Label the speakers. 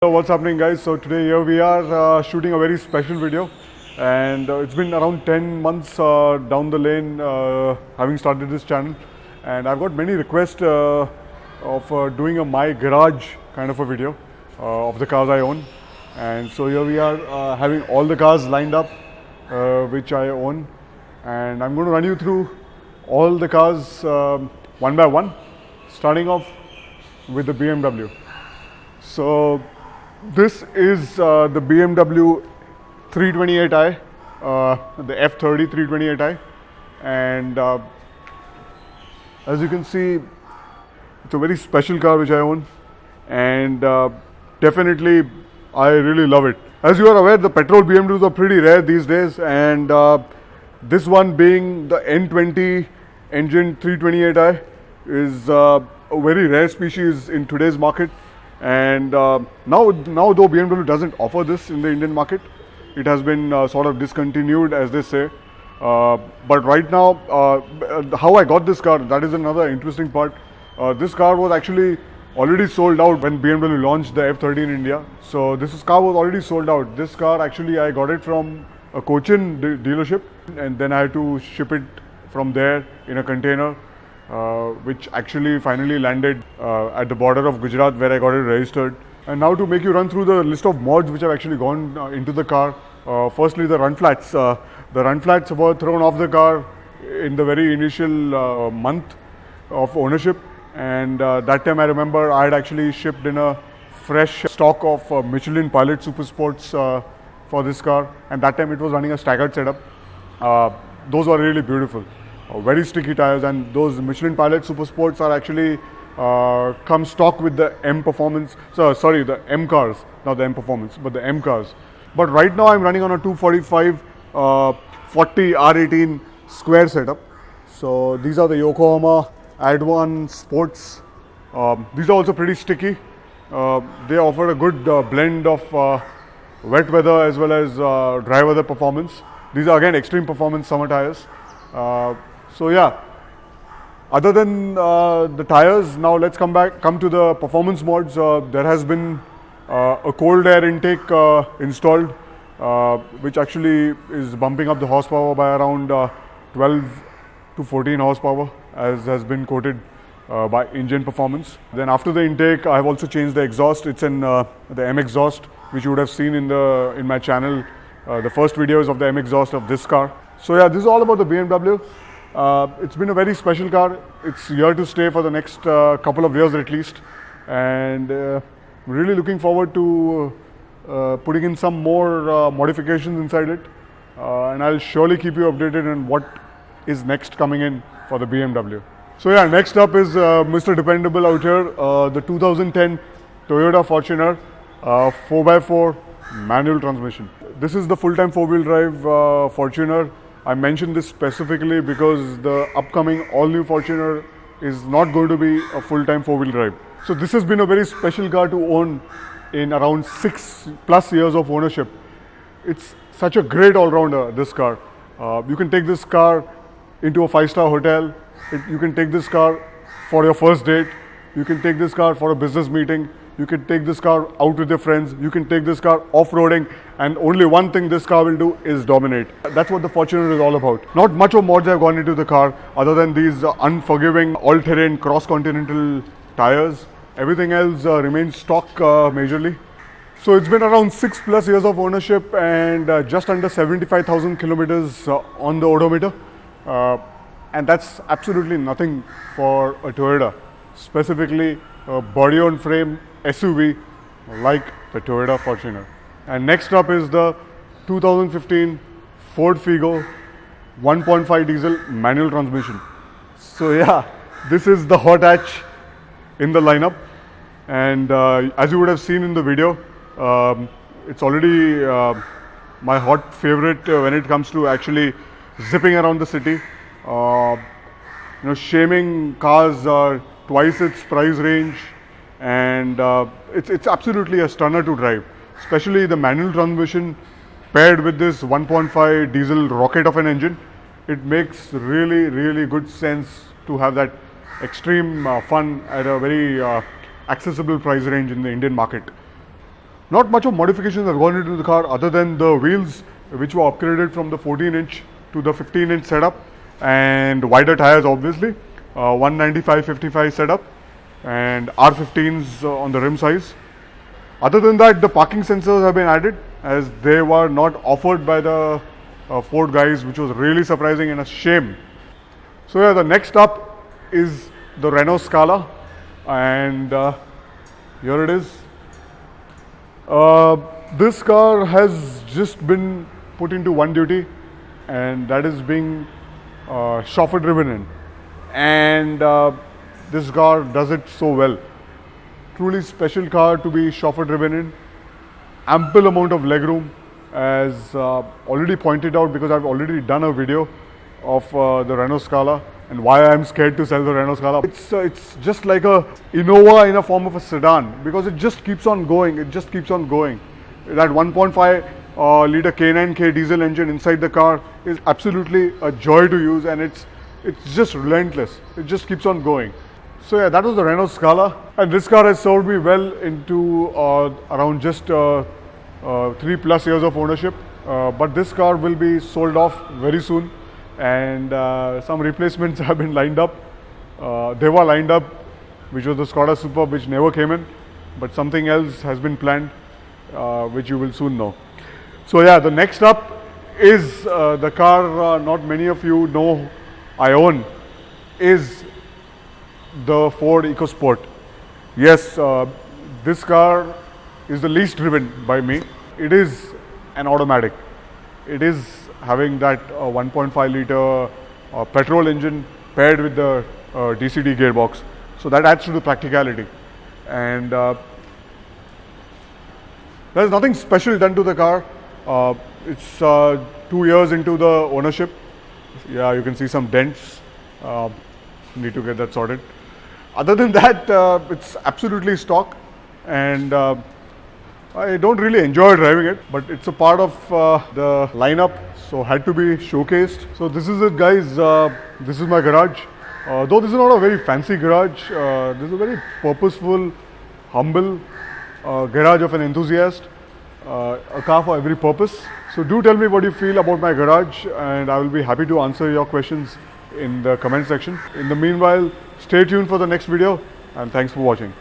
Speaker 1: So what's happening, guys? So today here we are shooting a very special video, and it's been around 10 months down the lane having started this channel, and I've got many requests of doing a my garage kind of a video of the cars I own. And so here we are having all the cars lined up which I own, and I'm going to run you through all the cars one by one, starting off with the BMW. So this is the BMW 328i, the F30 328i, and as you can see, it's a very special car which I own, and definitely I really love it. As you are aware, the petrol BMWs are pretty rare these days, and this one being the N20 engine 328i is a very rare species in today's market. And now though BMW doesn't offer this in the Indian market, it has been sort of discontinued, as they say. But right now, how I got this car, that is another interesting part. This car was actually already sold out when BMW launched the F30 in India. So this car was already sold out. This car actually I got it from a Cochin dealership, and then I had to ship it from there in a container, which actually finally landed at the border of Gujarat, where I got it registered. And now to make you run through the list of mods which have actually gone into the car. Firstly, the run flats. The run flats were thrown off the car in the very initial month of ownership, and that time I remember I had actually shipped in a fresh stock of Michelin Pilot Super Sports for this car, and that time it was running a staggered setup. Those were really beautiful. Very sticky tires, and those Michelin Pilot Super Sports are actually come stock with the M Performance. So sorry, the M cars, not the M Performance, but the M cars. But right now I'm running on a 245 40 R18 square setup. So these are the Yokohama Ad1 Sports. These are also pretty sticky. They offer a good blend of wet weather as well as dry weather performance. These are again extreme performance summer tires. So yeah, other than the tires, now let's come to the performance mods. There has been a cold air intake installed, which actually is bumping up the horsepower by around 12 to 14 horsepower, as has been quoted by Engine Performance. Then after the intake, I have also changed the exhaust. It's in the M exhaust, which you would have seen in my channel. The first videos of the M exhaust of this car. So yeah, this is all about the BMW. It's been a very special car. It's here to stay for the next couple of years at least, and really looking forward to putting in some more modifications inside it, and I'll surely keep you updated on what is next coming in for the BMW. So yeah, next up is Mr. Dependable out here, the 2010 Toyota Fortuner 4x4 manual transmission. This is the full-time four-wheel drive Fortuner. I mentioned this specifically because the upcoming all-new Fortuner is not going to be a full-time four-wheel drive. So this has been a very special car to own in around 6+ years of ownership. It's such a great all-rounder, this car. You can take this car into a 5-star hotel. You can take this car for your first date. You can take this car for a business meeting. You can take this car out with your friends. You can take this car off-roading, and only one thing this car will do is dominate. That's what the Fortuner is all about. Not much of mods have gone into the car other than these unforgiving all-terrain cross-continental tires. Everything else remains stock majorly. So it's been around 6+ years of ownership and just under 75,000 kilometers on the odometer. And that's absolutely nothing for a Toyota, specifically a body-on-frame SUV like the Toyota Fortuner. And next up is the 2015 Ford Figo 1.5 diesel manual transmission. So yeah, this is the hot hatch in the lineup, and as you would have seen in the video, it's already my hot favorite when it comes to actually zipping around the city. Shaming cars twice its price range, and it's absolutely a stunner to drive, especially the manual transmission paired with this 1.5 diesel rocket of an engine. It makes really good sense to have that extreme fun at a very accessible price range in the Indian market. Not much of modifications have gone into the car other than the wheels, which were upgraded from the 14-inch to the 15-inch setup, and wider tires obviously, 195/55 setup, and R15s on the rim size. Other than that, the parking sensors have been added as they were not offered by the Ford guys, which was really surprising and a shame. So yeah, the next up is the Renault Scala, and here it is. This car has just been put into one duty, and that is being chauffeur driven in, and this car does it so well. Truly special car to be chauffeur driven in. Ample amount of legroom, as already pointed out, because I've already done a video of the Renault Scala and why I'm scared to sell the Renault Scala. It's just like a Innova in a form of a sedan, because it just keeps on going. It just keeps on going. That 1.5 liter K9K diesel engine inside the car is absolutely a joy to use, and it's just relentless. It just keeps on going. So yeah, that was the Renault Scala, and this car has served me well into around just 3+ years of ownership. But this car will be sold off very soon, and some replacements have been lined up. They were lined up, which was the Skoda Superb, which never came in, but something else has been planned, which you will soon know. So yeah, the next up is the car not many of you know I own, is the Ford EcoSport. Yes, this car is the least driven by me. It is an automatic. It is having that 1.5 liter petrol engine paired with the DCT gearbox. So that adds to the practicality. And there's nothing special done to the car. It's 2 years into the ownership. Yeah, you can see some dents. Need to get that sorted. Other than that, it's absolutely stock, and I don't really enjoy driving it, but it's a part of the lineup, so had to be showcased. So this is it, guys. This is my garage. Though this is not a very fancy garage, this is a very purposeful, humble garage of an enthusiast, a car for every purpose. So do tell me what you feel about my garage, and I will be happy to answer your questions in the comment section. In the meanwhile, stay tuned for the next video, and thanks for watching.